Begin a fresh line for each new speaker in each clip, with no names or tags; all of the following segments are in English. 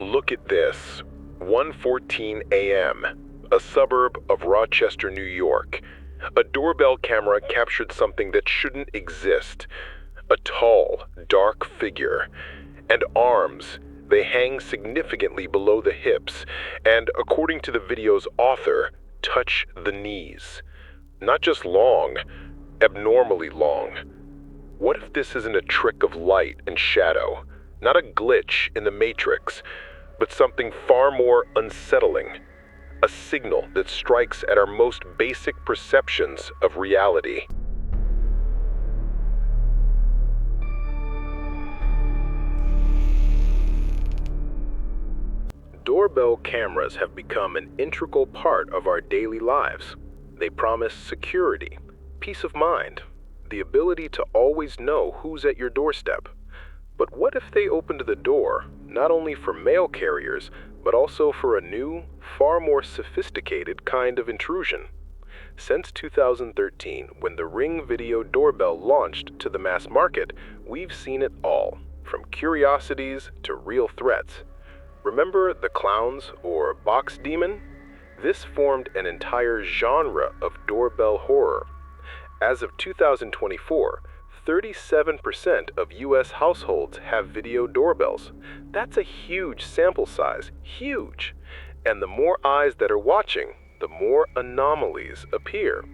Look at this. 1:14 a.m., a suburb of Rochester, New York. A doorbell camera captured something that shouldn't exist. A tall, dark figure. And arms. They hang significantly below the hips, and according to the video's author, touch the knees. Not just long, abnormally long. What if this isn't a trick of light and shadow? Not a glitch in the matrix, but something far more unsettling. A signal that strikes at our most basic perceptions of reality. Doorbell cameras have become an integral part of our daily lives. They promise security, peace of mind, the ability to always know who's at your doorstep. But what if they opened the door, not only for mail carriers, but also for a new, far more sophisticated kind of intrusion? Since 2013, when the Ring video doorbell launched to the mass market, we've seen it all, from curiosities to real threats. Remember the clowns or box demon? This formed an entire genre of doorbell horror. As of 2024, 37% of U.S. households have video doorbells. That's a huge sample size, huge. And the more eyes that are watching, the more anomalies appear.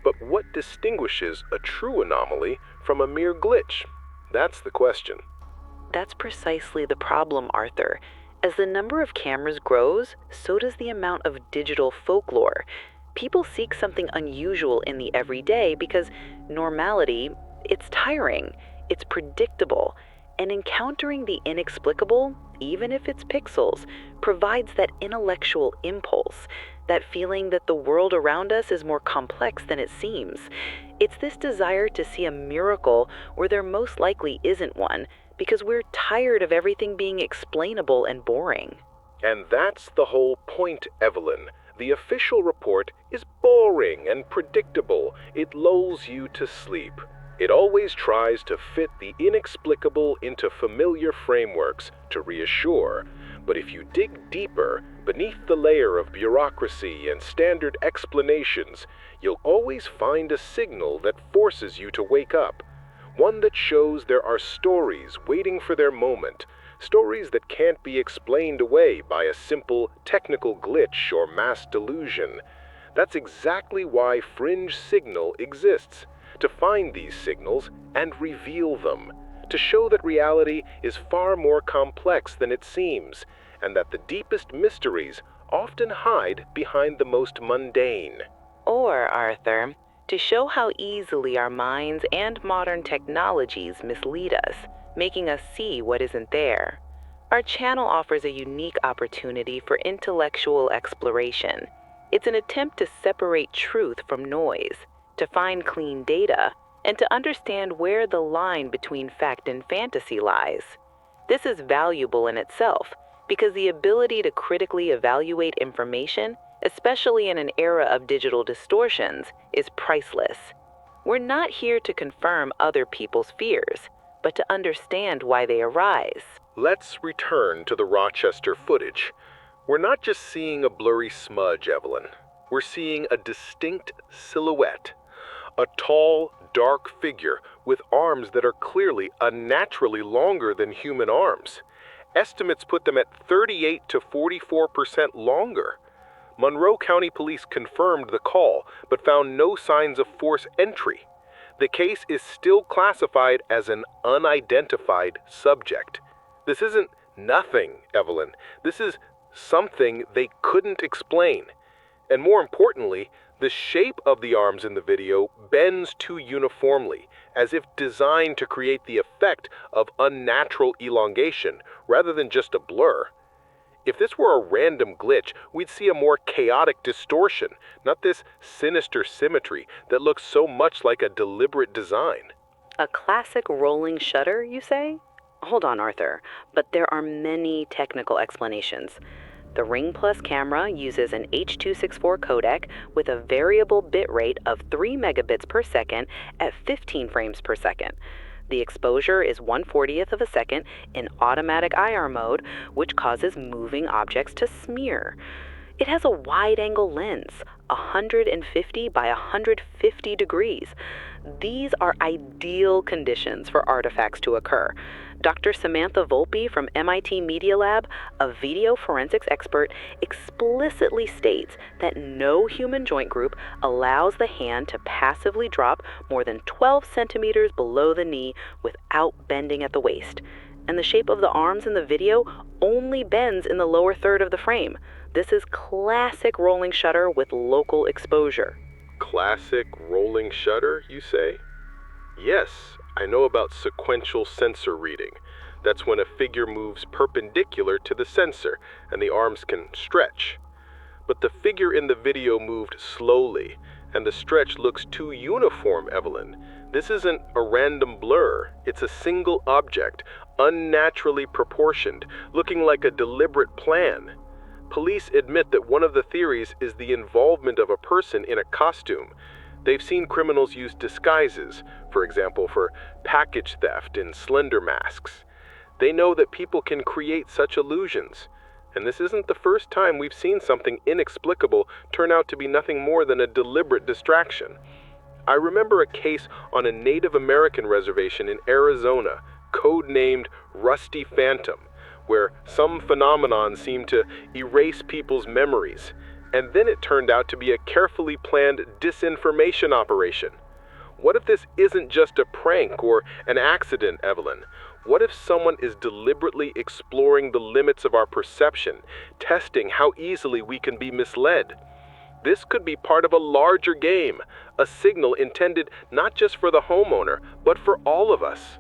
But what distinguishes a true anomaly from a mere glitch? That's the question.
That's precisely the problem, Arthur. As the number of cameras grows, so does the amount of digital folklore. People seek something unusual in the everyday because normality, it's tiring, it's predictable, and encountering the inexplicable, even if it's pixels, provides that intellectual impulse, that feeling that the world around us is more complex than it seems. It's this desire to see a miracle where there most likely isn't one, because we're tired of everything being explainable and boring.
And that's the whole point, Evelyn. The official report is boring and predictable. It lulls you to sleep. It always tries to fit the inexplicable into familiar frameworks to reassure. But if you dig deeper, beneath the layer of bureaucracy and standard explanations, you'll always find a signal that forces you to wake up. One that shows there are stories waiting for their moment, stories that can't be explained away by a simple technical glitch or mass delusion. That's exactly why Fringe Signal exists, to find these signals and reveal them, to show that reality is far more complex than it seems, and that the deepest mysteries often hide behind the most mundane.
Or, Arthur, to show how easily our minds and modern technologies mislead us, making us see what isn't there. Our channel offers a unique opportunity for intellectual exploration. It's an attempt to separate truth from noise, to find clean data, and to understand where the line between fact and fantasy lies. This is valuable in itself, because the ability to critically evaluate information, especially in an era of digital distortions, is priceless. We're not here to confirm other people's fears, but to understand why they arise.
Let's return to the Rochester footage. We're not just seeing a blurry smudge, Evelyn. We're seeing a distinct silhouette. A tall, dark figure with arms that are clearly unnaturally longer than human arms. Estimates put them at 38 to 44% longer. Monroe County Police confirmed the call, but found no signs of force entry. The case is still classified as an unidentified subject. This isn't nothing, Evelyn. This is something they couldn't explain. And more importantly, the shape of the arms in the video bends too uniformly, as if designed to create the effect of unnatural elongation rather than just a blur. If this were a random glitch, we'd see a more chaotic distortion, not this sinister symmetry that looks so much like a deliberate design.
A classic rolling shutter, you say? Hold on, Arthur, but there are many technical explanations. The Ring Plus camera uses an H.264 codec with a variable bit rate of 3 megabits per second at 15 frames per second. The exposure is 1/40th of a second in automatic IR mode, which causes moving objects to smear. It has a wide-angle lens, 150 by 150 degrees. These are ideal conditions for artifacts to occur. Dr. Samantha Volpe from MIT Media Lab, a video forensics expert, explicitly states that no human joint group allows the hand to passively drop more than 12 centimeters below the knee without bending at the waist. And the shape of the arms in the video only bends in the lower third of the frame. This is classic rolling shutter with local exposure.
Classic rolling shutter, you say? Yes, I know about sequential sensor reading. That's when a figure moves perpendicular to the sensor and the arms can stretch. But the figure in the video moved slowly, and the stretch looks too uniform, Evelyn. This isn't a random blur. It's a single object, unnaturally proportioned, looking like a deliberate plan. Police admit that one of the theories is the involvement of a person in a costume. They've seen criminals use disguises, for example, for package theft in slender masks. They know that people can create such illusions. And this isn't the first time we've seen something inexplicable turn out to be nothing more than a deliberate distraction. I remember a case on a Native American reservation in Arizona, codenamed Rusty Phantom, where some phenomenon seemed to erase people's memories, and then it turned out to be a carefully planned disinformation operation. What if this isn't just a prank or an accident, Evelyn? What if someone is deliberately exploring the limits of our perception, testing how easily we can be misled? This could be part of a larger game, a signal intended not just for the homeowner, but for all of us.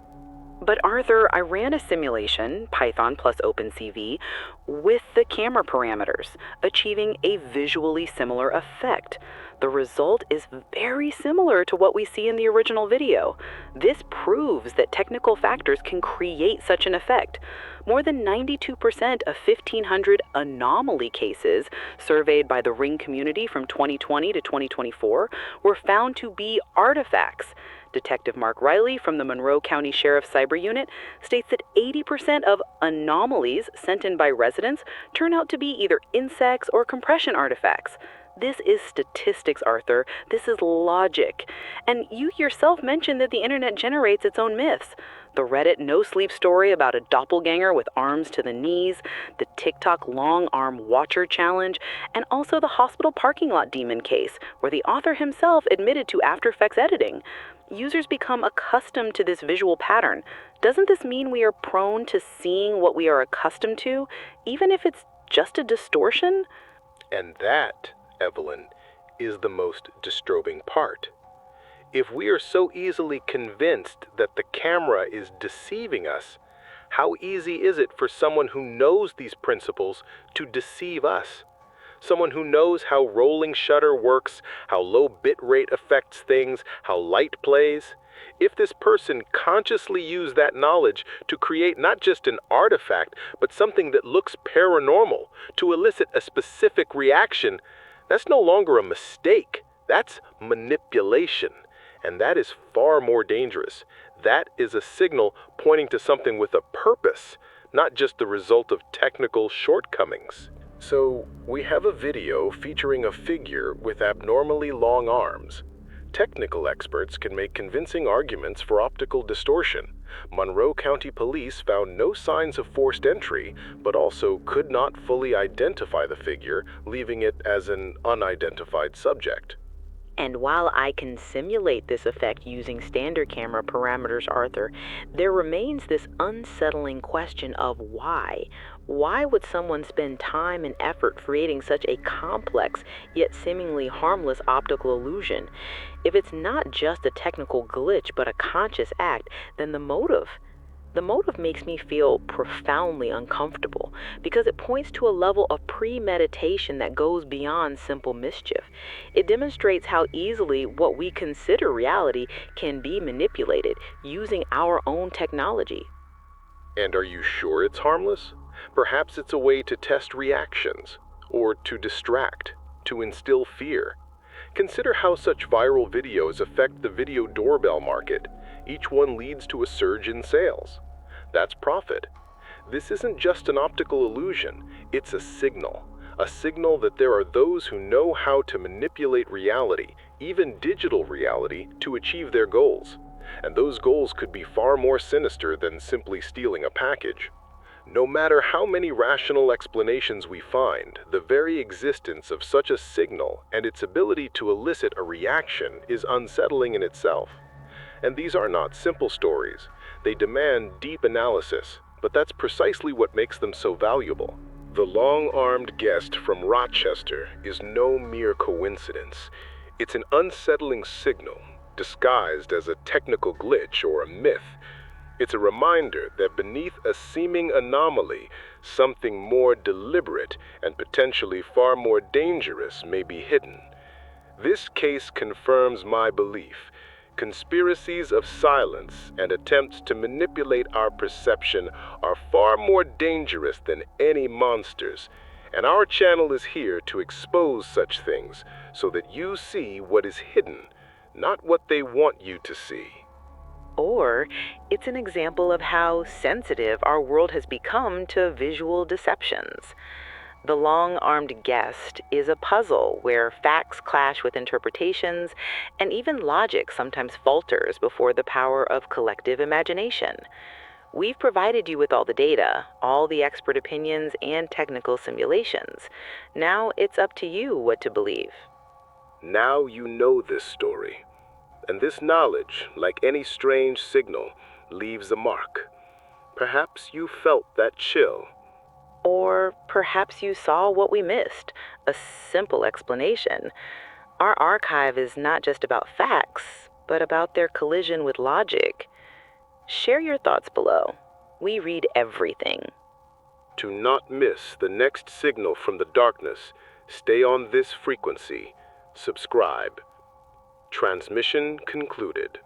But Arthur, I ran a simulation, Python plus OpenCV, with the camera parameters, achieving a visually similar effect. The result is very similar to what we see in the original video. This proves that technical factors can create such an effect. More than 92% of 1,500 anomaly cases surveyed by the Ring community from 2020 to 2024 were found to be artifacts. Detective Mark Riley from the Monroe County Sheriff's Cyber Unit states that 80% of anomalies sent in by residents turn out to be either insects or compression artifacts. This is statistics, Arthur. This is logic. And you yourself mentioned that the internet generates its own myths. The Reddit no-sleep story about a doppelganger with arms to the knees, the TikTok long-arm watcher challenge, and also the hospital parking lot demon case, where the author himself admitted to After Effects editing. Users become accustomed to this visual pattern. Doesn't this mean we are prone to seeing what we are accustomed to, even if it's just a distortion?
And that, Evelyn, is the most disturbing part. If we are so easily convinced that the camera is deceiving us, how easy is it for someone who knows these principles to deceive us? Someone who knows how rolling shutter works, how low bit rate affects things, how light plays. If this person consciously used that knowledge to create not just an artifact, but something that looks paranormal, to elicit a specific reaction, that's no longer a mistake. That's manipulation. And that is far more dangerous. That is a signal pointing to something with a purpose, not just the result of technical shortcomings. So, we have a video featuring a figure with abnormally long arms. Technical experts can make convincing arguments for optical distortion. Monroe County Police found no signs of forced entry, but also could not fully identify the figure, leaving it as an unidentified subject.
And while I can simulate this effect using standard camera parameters, Arthur, there remains this unsettling question of why. Why would someone spend time and effort creating such a complex yet seemingly harmless optical illusion? If it's not just a technical glitch but a conscious act, then the motive makes me feel profoundly uncomfortable because it points to a level of premeditation that goes beyond simple mischief. It demonstrates how easily what we consider reality can be manipulated using our own technology.
And are you sure it's harmless? Perhaps it's a way to test reactions, or to distract, to instill fear. Consider how such viral videos affect the video doorbell market. Each one leads to a surge in sales. That's profit. This isn't just an optical illusion, it's a signal that there are those who know how to manipulate reality, even digital reality, to achieve their goals. And those goals could be far more sinister than simply stealing a package. No matter how many rational explanations we find, the very existence of such a signal and its ability to elicit a reaction is unsettling in itself. And these are not simple stories. They demand deep analysis, but that's precisely what makes them so valuable. The long-armed guest from Rochester is no mere coincidence. It's an unsettling signal, disguised as a technical glitch or a myth. It's a reminder that beneath a seeming anomaly, something more deliberate and potentially far more dangerous may be hidden. This case confirms my belief. Conspiracies of silence and attempts to manipulate our perception are far more dangerous than any monsters, and our channel is here to expose such things so that you see what is hidden, not what they want you to see.
Or it's an example of how sensitive our world has become to visual deceptions. The long-armed guest is a puzzle where facts clash with interpretations, and even logic sometimes falters before the power of collective imagination. We've provided you with all the data, all the expert opinions, and technical simulations. Now it's up to you what to believe.
Now you know this story. And this knowledge, like any strange signal, leaves a mark. Perhaps you felt that chill.
Or perhaps you saw what we missed, a simple explanation. Our archive is not just about facts, but about their collision with logic. Share your thoughts below. We read everything.
To not miss the next signal from the darkness, stay on this frequency. Subscribe. Transmission concluded.